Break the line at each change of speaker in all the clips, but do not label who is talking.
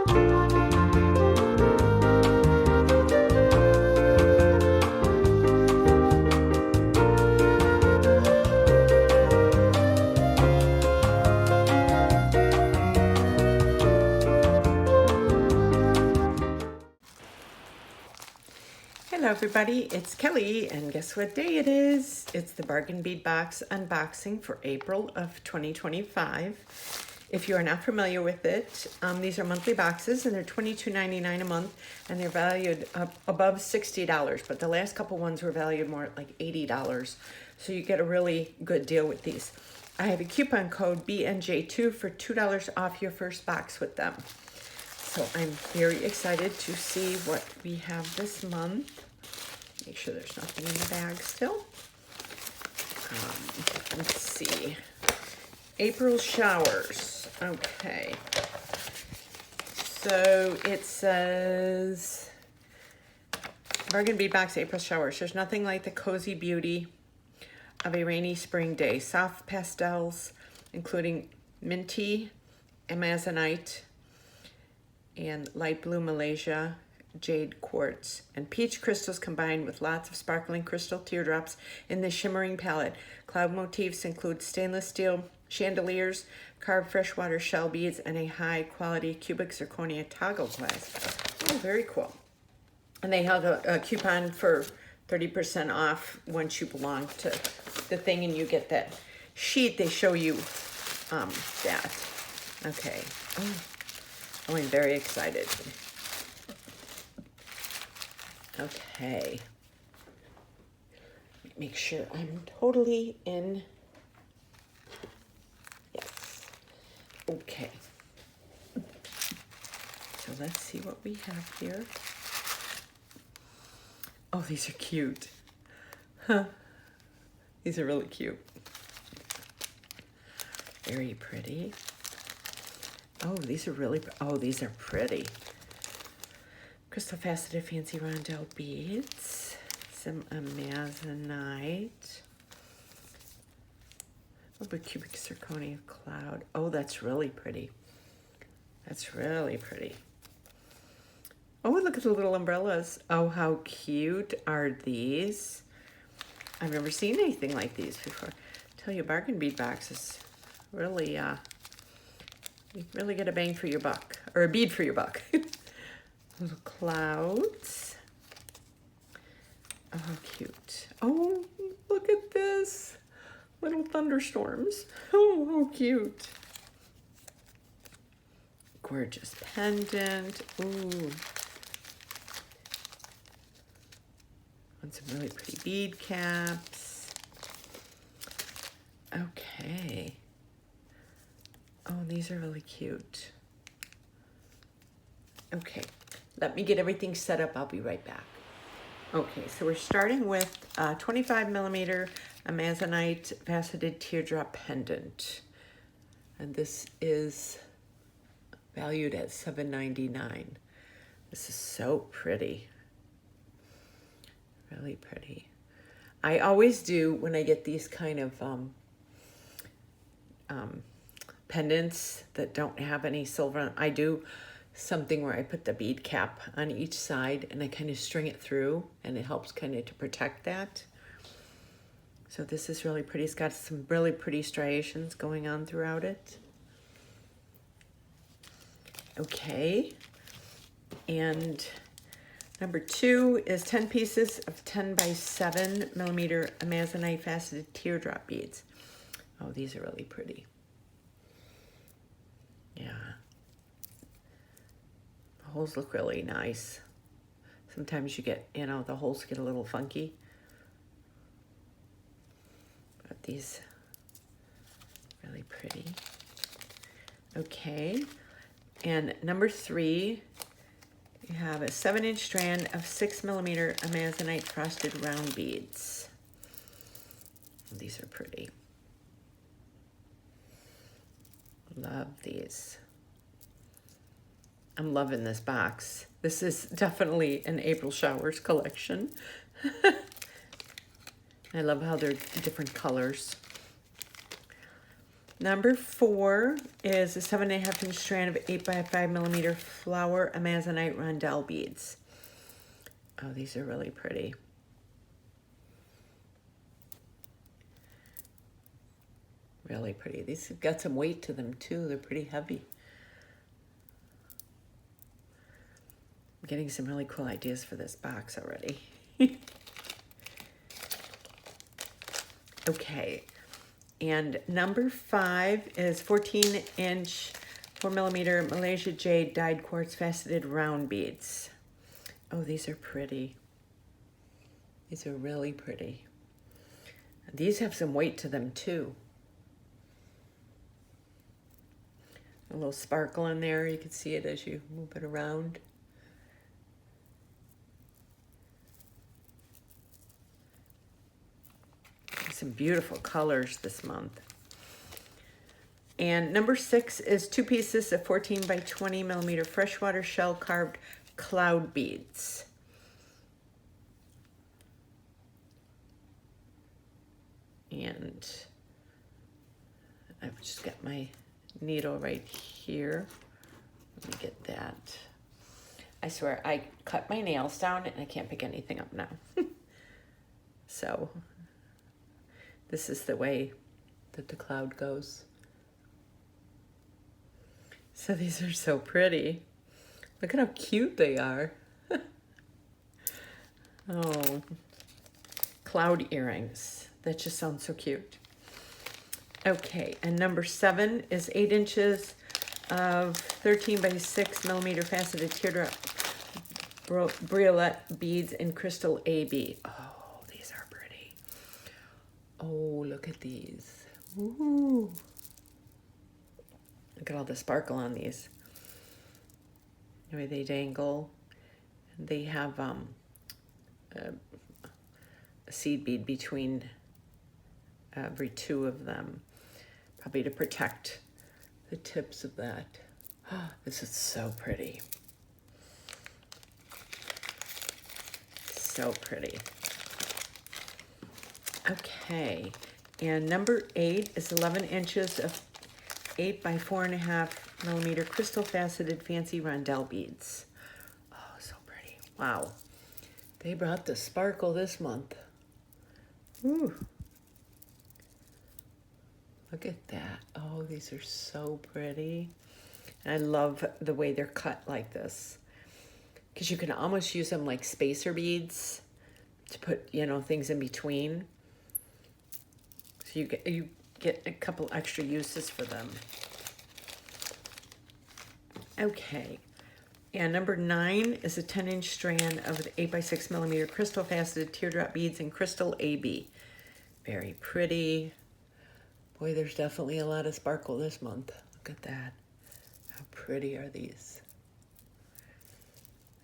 Hello everybody, it's Kelly, and guess what day it is? It's the Bargain Bead Box unboxing for April of 2025. If you are not familiar with it, these are monthly boxes and they're $22.99 a month, and they're valued above $60, but the last couple ones were valued more like $80. So you get a really good deal with these. I have a coupon code BNJ2 for $2 off your first box with them. So I'm very excited to see what we have this month. Make sure there's nothing in the bag still. Let's see. April showers. Okay. So it says Bargain Bead Box April showers. There's nothing like the cozy beauty of a rainy spring day. Soft pastels, including minty, amazonite, and light blue Malaysia jade quartz, and peach crystals combined with lots of sparkling crystal teardrops in the shimmering palette. Cloud motifs include stainless steel chandeliers, carved freshwater shell beads, and a high quality cubic zirconia toggle glass. Oh, very cool. And they have a coupon for 30% off once you belong to the thing, and you get that sheet. They show you that. Okay. Oh, I'm very excited. Okay. Make sure I'm totally in. Yes. Okay. So let's see what we have here. Oh, these are cute. Huh. These are really cute. Very pretty. Oh, these are really, oh, these are pretty. Crystal faceted fancy rondelle beads, some amazonite, a cubic zirconia cloud. Oh, that's really pretty. That's really pretty. Oh, look at the little umbrellas. Oh, how cute are these? I've never seen anything like these before. I tell you, Bargain Bead Box is really, you really get a bang for your buck, or a bead for your buck. Little clouds. Oh, how cute. Oh, look at this. Little thunderstorms. Oh, how cute. Gorgeous pendant. Ooh. And some really pretty bead caps. Okay. Oh, these are really cute. Okay, let me get everything set up. I'll be right back. Okay, so we're starting with 25 millimeter amazonite faceted teardrop pendant. And this is valued at $7.99. This is so pretty. Really pretty. I always do, when I get these kind of pendants that don't have any silver, I do something where I put the bead cap on each side and I kind of string it through, and it helps kind of to protect that. So this is really pretty. It's got some really pretty striations going on throughout it. Okay, and number 2 is 10 pieces of 10 by 7 millimeter amazonite faceted teardrop beads. Oh, these are really pretty. Yeah. The holes look really nice. Sometimes you get, you know, the holes get a little funky. But these really pretty. Okay. And number 3, you have a 7-inch strand of 6 millimeter amazonite frosted round beads. These are pretty. Love these. I'm loving this box. This is definitely an April Showers collection. I love how they're different colors. Number 4 is a 7.5-inch strand of 8x5mm flower Amazonite rondelle beads. Oh, these are really pretty. Really pretty. These have got some weight to them too. They're pretty heavy. I'm getting some really cool ideas for this box already. Okay. And number 5 is 14-inch 4mm Malaysia Jade dyed quartz faceted round beads. Oh, these are pretty. These are really pretty. These have some weight to them too. A little sparkle in there. You can see it as you move it around. Some beautiful colors this month. And number 6 is 2 pieces of 14x20mm freshwater shell carved cloud beads. And I've just got my needle right here. Let me get that. I swear I cut my nails down and I can't pick anything up now. So this is the way that the cloud goes. So these are so pretty. Look at how cute they are. Oh, cloud earrings. That just sounds so cute. Okay, and number 7 is 8 inches of 13x6mm faceted teardrop briolet beads in crystal AB. Oh, these are pretty. Oh, look at these. Ooh. Look at all the sparkle on these. The way they dangle. They have a seed bead between every 2 of them, probably to protect the tips of that. Oh, this is so pretty. So pretty. Okay, and number 8 is 11 inches of 8x4.5mm crystal faceted fancy rondelle beads. Oh, so pretty. Wow. They brought the sparkle this month. Ooh. Look at that. Oh, these are so pretty. And I love the way they're cut like this, because you can almost use them like spacer beads to put, you know, things in between. So you get a couple extra uses for them. Okay. And number 9 is a 10-inch strand of the 8x6mm crystal faceted teardrop beads in crystal AB. Very pretty. Boy, there's definitely a lot of sparkle this month. Look at that. How pretty are these?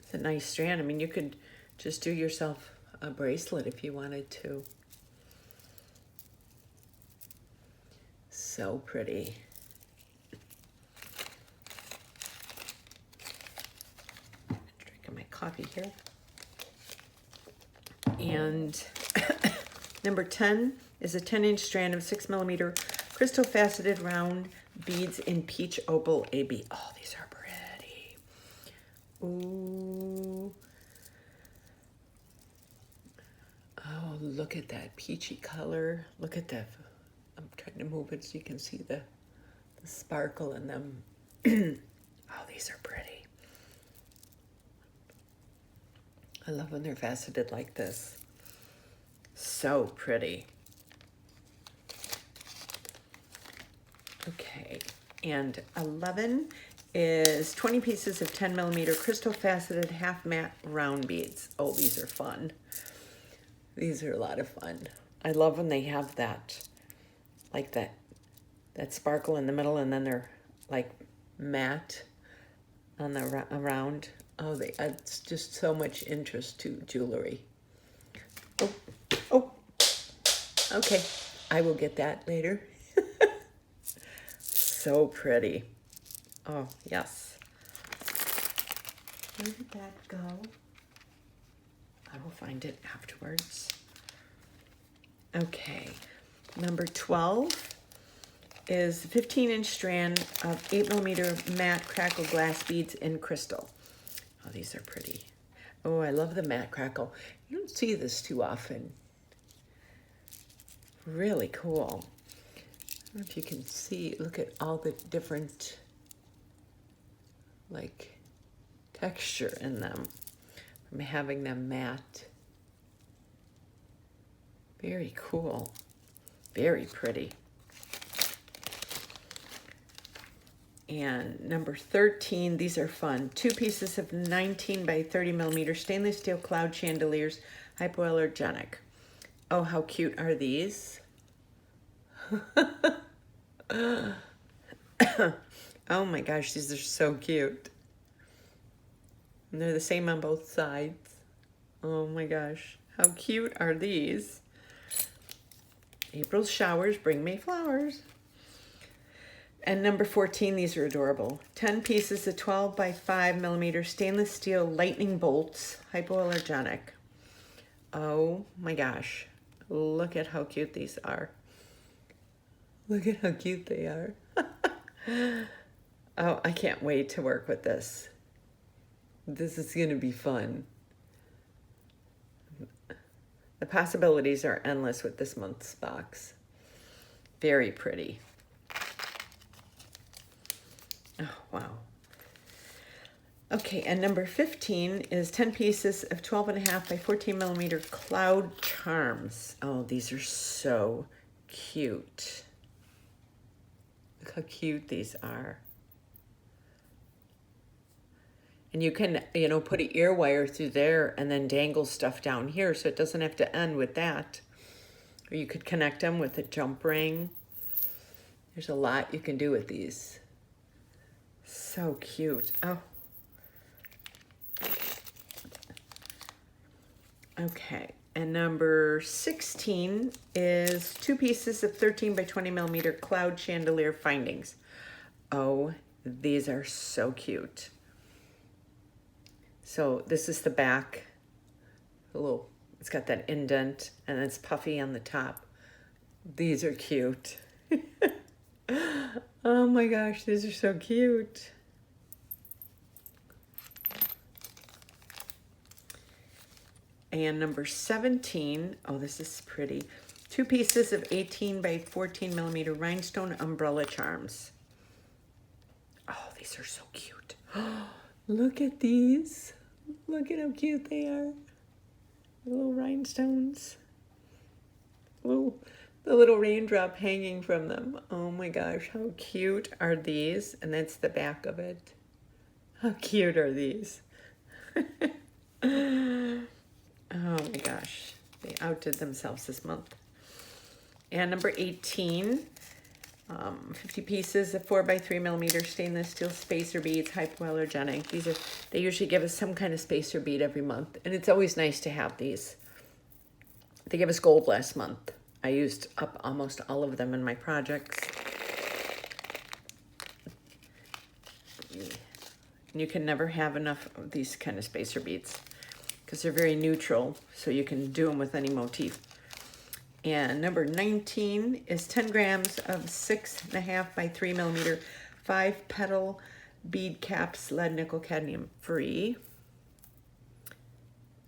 It's a nice strand. I mean, you could just do yourself a bracelet if you wanted to. So pretty. Drinking my coffee here. And number 10 is a 10-inch strand of 6mm crystal faceted round beads in peach opal AB. Oh, these are pretty. Ooh. Oh, look at that peachy color. Look at that. I'm trying to move it so you can see the sparkle in them. Oh, these are pretty. I love when they're faceted like this. So pretty. Okay, and 11 is 20 pieces of 10mm crystal faceted half matte round beads. Oh, these are fun. These are a lot of fun. I love when they have that, like that sparkle in the middle, and then they're like matte on the around. Oh, it's just so much interest to jewelry. Oh, okay. I will get that later. So pretty. Oh, yes. Where did that go? I will find it afterwards. Okay. Number 12 is 15-inch strand of 8mm matte crackle glass beads in crystal. Oh, these are pretty. Oh, I love the matte crackle. You don't see this too often. Really cool. I don't know if you can see, look at all the different like texture in them from having them matte. Very cool. Very pretty. And number 13, these are fun. 2 pieces of 19 by 30mm stainless steel cloud chandeliers, hypoallergenic. Oh, how cute are these? Oh my gosh, these are so cute. And they're the same on both sides. Oh my gosh, how cute are these? April's showers bring me flowers. And number 14, these are adorable. 10 pieces of 12 by 5mm stainless steel lightning bolts, hypoallergenic. Oh my gosh, look at how cute these are. Look at how cute they are. Oh, I can't wait to work with this. This is gonna be fun. The possibilities are endless with this month's box. Very pretty. Oh, wow. Okay, and number 15 is 10 pieces of 12.5 by 14mm cloud charms. Oh, these are so cute. Look how cute these are. And you can, you know, put an ear wire through there and then dangle stuff down here so it doesn't have to end with that. Or you could connect them with a jump ring. There's a lot you can do with these. So cute. Oh. Okay, and number 16 is 2 pieces of 13 by 20mm cloud chandelier findings. Oh, these are so cute. So this is the back. It's got that indent and it's puffy on the top. These are cute. Oh my gosh, these are so cute. And number 17, oh, this is pretty. 2 pieces of 18 by 14mm rhinestone umbrella charms. Oh, these are so cute. Look at these. Look at how cute they are. The little rhinestones. The little raindrop hanging from them. Oh my gosh, how cute are these? And that's the back of it. How cute are these? Oh my gosh, they outdid themselves this month. And number 18, 50 pieces of 4 by 3mm stainless steel spacer beads, hypoallergenic. They usually give us some kind of spacer bead every month, and it's always nice to have these. They gave us gold last month. I used up almost all of them in my projects. And you can never have enough of these kind of spacer beads because they're very neutral, so you can do them with any motif. And number 19 is 10 grams of 6.5 by 3mm 5-petal bead caps, lead, nickel, cadmium free.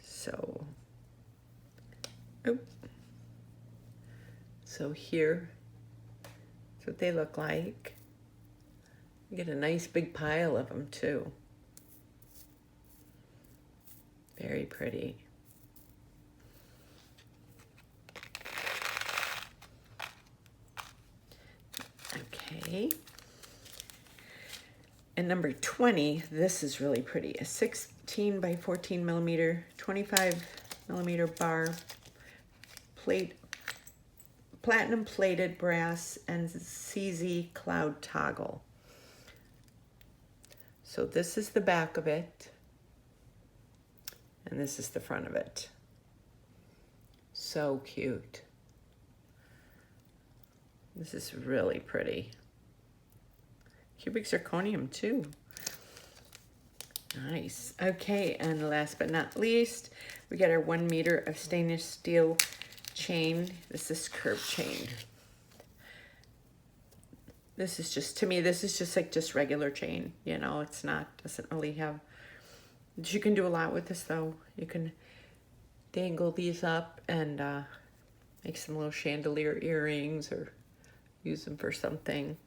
So, so here, that's what they look like. You get a nice big pile of them too. Very pretty. Okay. And number 20, this is really pretty. A 16 by 14mm, 25mm bar plate, platinum plated brass and CZ cloud toggle. So this is the back of it. And this is the front of it. So cute. This is really pretty. Cubic zirconium too. Nice. Okay, and last but not least, we got our 1 meter of stainless steel chain. This is curved chain. This is just, to me, this is just like just regular chain, you know, it's not, doesn't really have, you can do a lot with this though. You can dangle these up and make some little chandelier earrings or use them for something.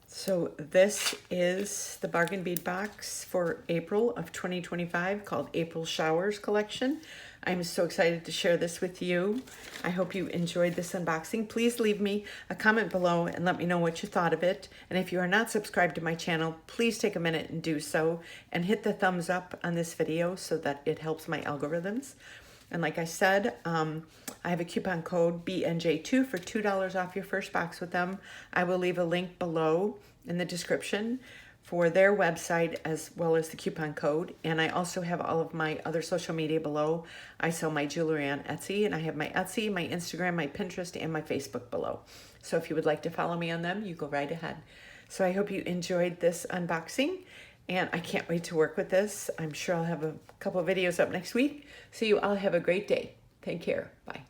So this is the bargain bead box for April of 2025 called April Showers Collection. I'm so excited to share this with you. I hope you enjoyed this unboxing. Please leave me a comment below and let me know what you thought of it. And if you are not subscribed to my channel, please take a minute and do so and hit the thumbs up on this video so that it helps my algorithms. And like I said, I have a coupon code BNJ2 for $2 off your first box with them. I will leave a link below in the description for their website as well as the coupon code. And I also have all of my other social media below. I sell my jewelry on Etsy, and I have my Etsy, my Instagram, my Pinterest, and my Facebook below. So if you would like to follow me on them, you go right ahead. So I hope you enjoyed this unboxing. And I can't wait to work with this. I'm sure I'll have a couple of videos up next week. So you all have a great day. Take care. Bye.